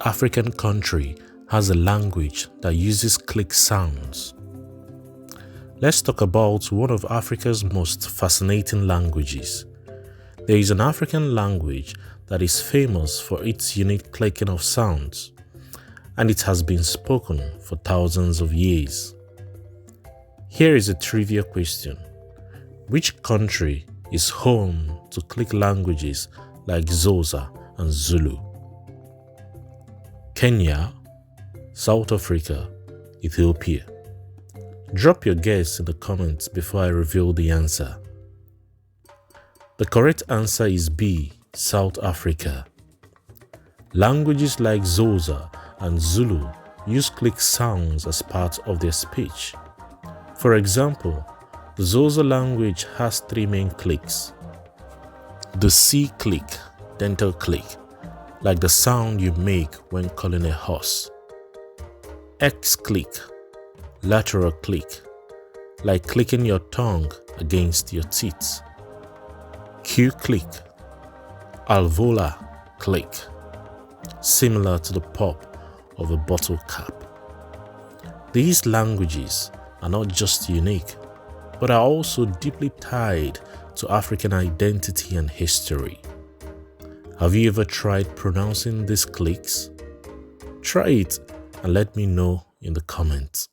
African country has a language that uses click sounds? Let's talk about one of Africa's most fascinating languages. There is an African language that is famous for its unique clicking of sounds, and it has been spoken for thousands of years. Here is a trivia question. Which country is home to click languages like Xhosa and Zulu? Kenya, South Africa, Ethiopia? Drop your guess in the comments before I reveal the answer. The correct answer is B, South Africa. Languages like Xhosa and Zulu use click sounds as part of their speech. For example, the Xhosa language has three main clicks. The C click, dental click, like the sound you make when calling a horse. X click, lateral click, like clicking your tongue against your teeth. Q click, alveolar click, similar to the pop of a bottle cap. These languages are not just unique, but are also deeply tied to African identity and history. Have you ever tried pronouncing these clicks? Try it and let me know in the comments.